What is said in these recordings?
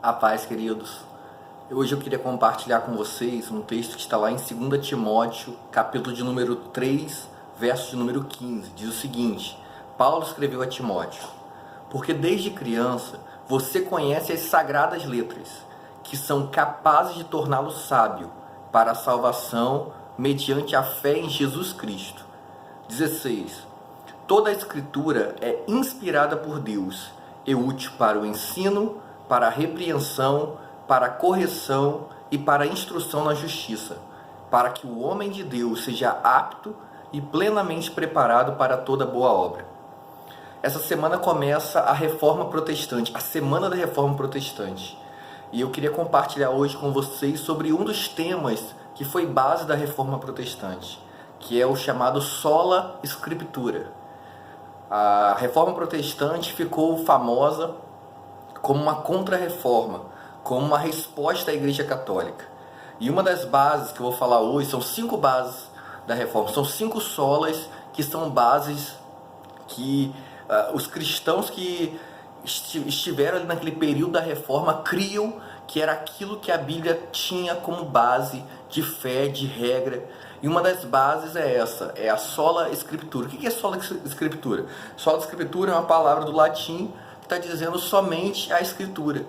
A paz, queridos. Hoje eu queria compartilhar com vocês um texto que está lá em 2 Timóteo, capítulo de número 3, verso de número 15. Diz o seguinte: Paulo escreveu a Timóteo: porque desde criança você conhece as sagradas letras, que são capazes de torná-lo sábio para a salvação mediante a fé em Jesus Cristo. 16. Toda a Escritura é inspirada por Deus e útil para o ensino, para a repreensão, para a correção e para a instrução na justiça, para que o homem de Deus seja apto e plenamente preparado para toda boa obra. Essa semana começa a Reforma Protestante, a Semana da Reforma Protestante. E eu queria compartilhar hoje com vocês sobre um dos temas que foi base da Reforma Protestante, que é o chamado Sola Scriptura. A Reforma Protestante ficou famosa como uma contra-reforma, como uma resposta à Igreja Católica. E uma das bases que eu vou falar hoje são 5 bases da Reforma, são 5 solas que são bases que os cristãos que estiveram ali naquele período da Reforma criam que era aquilo que a Bíblia tinha como base de fé, de regra. E uma das bases é essa, é a sola scriptura. O que é sola scriptura? Sola scriptura é uma palavra do latim que está dizendo somente a Escritura.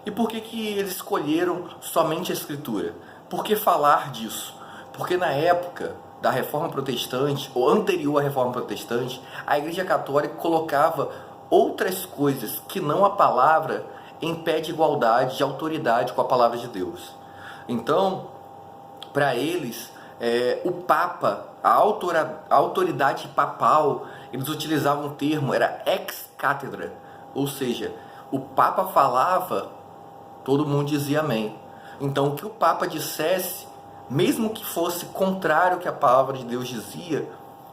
E por que eles escolheram somente a Escritura? Por que falar disso? Porque na época da Reforma Protestante, ou anterior à Reforma Protestante, a Igreja Católica colocava outras coisas que não a palavra em pé de igualdade, de autoridade com a palavra de Deus. Então, para eles, o Papa, a autoridade papal, eles utilizavam um termo, era ex cátedra, ou seja, o Papa falava, todo mundo dizia amém. Então, o que o Papa dissesse, mesmo que fosse contrário ao que a palavra de Deus dizia,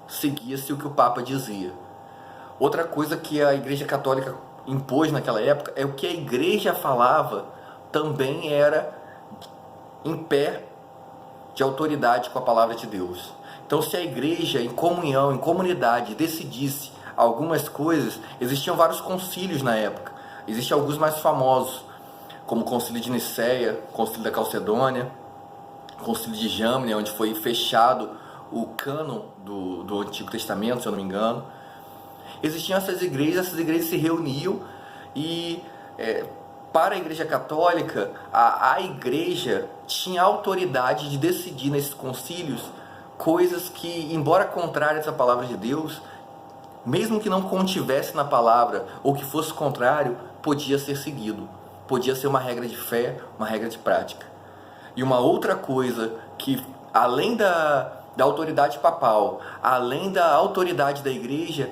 seguia-se o que o Papa dizia. Outra coisa que a Igreja Católica impôs naquela época é o que a Igreja falava também era em pé de autoridade com a palavra de Deus. Então, se a Igreja, em comunhão, em comunidade, decidisse algumas coisas, existiam vários concílios na época. Existem alguns mais famosos, como o Concílio de Nicéia, o Concílio da Calcedônia, o Concílio de Jamnia, onde foi fechado o cânon do Antigo Testamento, se eu não me engano. Existiam essas igrejas se reuniam e para a Igreja Católica, a Igreja tinha autoridade de decidir nesses concílios coisas que, embora contrárias à palavra de Deus, mesmo que não contivesse na palavra ou que fosse contrário, podia ser seguido. Podia ser uma regra de fé, uma regra de prática. E uma outra coisa que, além da autoridade papal, além da autoridade da Igreja,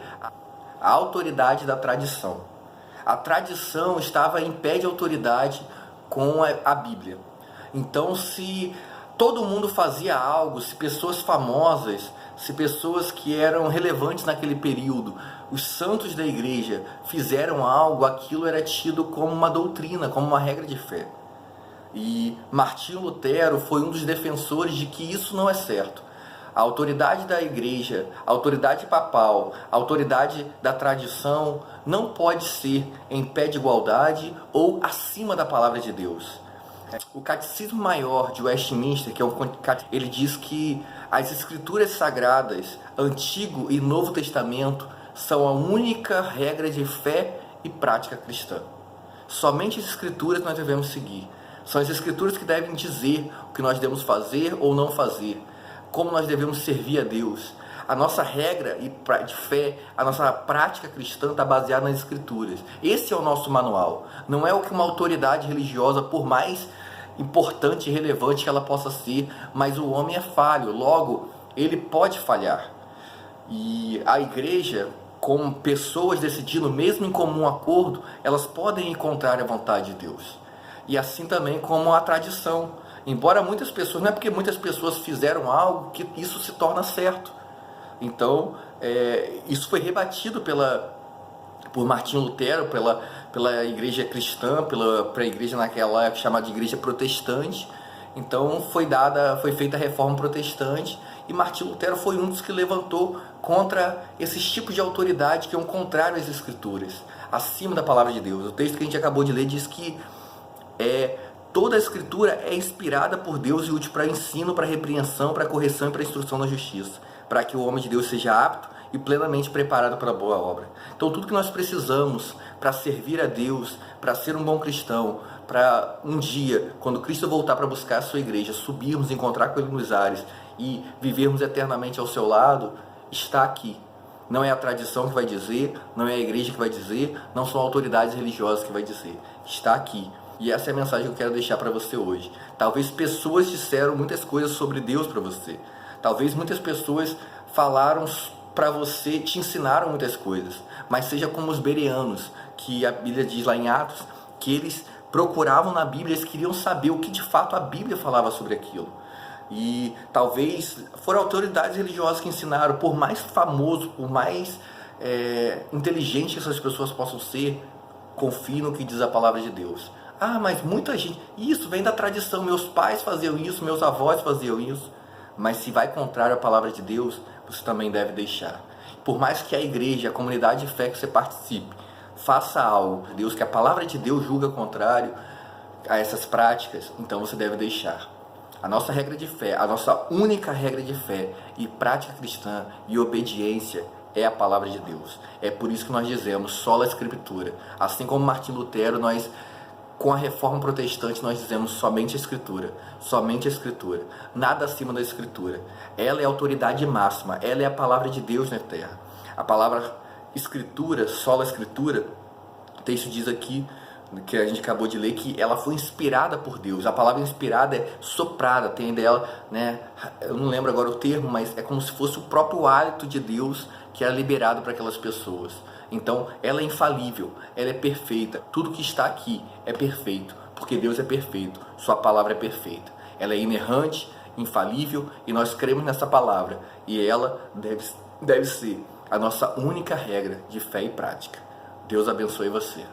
a autoridade da tradição. A tradição estava em pé de autoridade com a Bíblia. Então, se todo mundo fazia algo, se pessoas famosas, se pessoas que eram relevantes naquele período, os santos da igreja fizeram algo, aquilo era tido como uma doutrina, como uma regra de fé. E Martinho Lutero foi um dos defensores de que isso não é certo. A autoridade da igreja, a autoridade papal, a autoridade da tradição não pode ser em pé de igualdade ou acima da palavra de Deus. O Catecismo Maior de Westminster, que é ele diz que as Escrituras Sagradas, Antigo e Novo Testamento, são a única regra de fé e prática cristã. Somente as Escrituras nós devemos seguir. São as Escrituras que devem dizer o que nós devemos fazer ou não fazer, como nós devemos servir a Deus. A nossa regra de fé, a nossa prática cristã está baseada nas Escrituras. Esse é o nosso manual. Não é o que uma autoridade religiosa, por mais importante e relevante que ela possa ser, mas o homem é falho, logo, ele pode falhar. E a igreja, com pessoas decidindo, mesmo em comum acordo, elas podem encontrar a vontade de Deus. E assim também como a tradição. Embora muitas pessoas, não é porque muitas pessoas fizeram algo que isso se torna certo. Então, isso foi rebatido por Martinho Lutero, pela igreja cristã, pela igreja naquela época chamada de igreja protestante. Então, foi feita a Reforma Protestante e Martinho Lutero foi um dos que levantou contra esses tipos de autoridade que são contrários às Escrituras, acima da palavra de Deus. O texto que a gente acabou de ler diz que Toda a Escritura é inspirada por Deus e útil para ensino, para repreensão, para correção e para instrução na justiça, para que o homem de Deus seja apto e plenamente preparado para a boa obra. Então tudo que nós precisamos para servir a Deus, para ser um bom cristão, para um dia, quando Cristo voltar para buscar a sua igreja, subirmos, encontrar com Ele nos ares e vivermos eternamente ao seu lado, está aqui. Não é a tradição que vai dizer, não é a igreja que vai dizer, não são autoridades religiosas que vai dizer. Está aqui. E essa é a mensagem que eu quero deixar para você hoje. Talvez pessoas disseram muitas coisas sobre Deus para você. Talvez muitas pessoas falaram para você, te ensinaram muitas coisas. Mas seja como os bereanos, que a Bíblia diz lá em Atos, que eles procuravam na Bíblia, eles queriam saber o que de fato a Bíblia falava sobre aquilo. E talvez foram autoridades religiosas que ensinaram, por mais famoso, por mais inteligente que essas pessoas possam ser, confie no que diz a palavra de Deus. Ah, mas muita gente, isso vem da tradição, meus pais faziam isso, meus avós faziam isso. Mas se vai contrário à palavra de Deus, você também deve deixar. Por mais que a igreja, a comunidade de fé que você participe, faça algo, Deus, que a palavra de Deus julga contrário a essas práticas, então você deve deixar. A nossa regra de fé, a nossa única regra de fé e prática cristã e obediência é a palavra de Deus. É por isso que nós dizemos sola Escritura. Assim como Martinho Lutero, nós, com a reforma protestante, nós dizemos somente a Escritura. Somente a Escritura. Nada acima da Escritura. Ela é a autoridade máxima. Ela é a palavra de Deus na terra. A palavra Escritura, sola Escritura, o texto diz aqui, que a gente acabou de ler, que ela foi inspirada por Deus. A palavra inspirada é soprada, tem dela, né? Eu não lembro agora o termo, mas é como se fosse o próprio hálito de Deus que era liberado para aquelas pessoas. Então, ela é infalível, ela é perfeita. Tudo que está aqui é perfeito, porque Deus é perfeito, sua palavra é perfeita. Ela é inerrante, infalível, e nós cremos nessa palavra. E ela deve ser a nossa única regra de fé e prática. Deus abençoe você.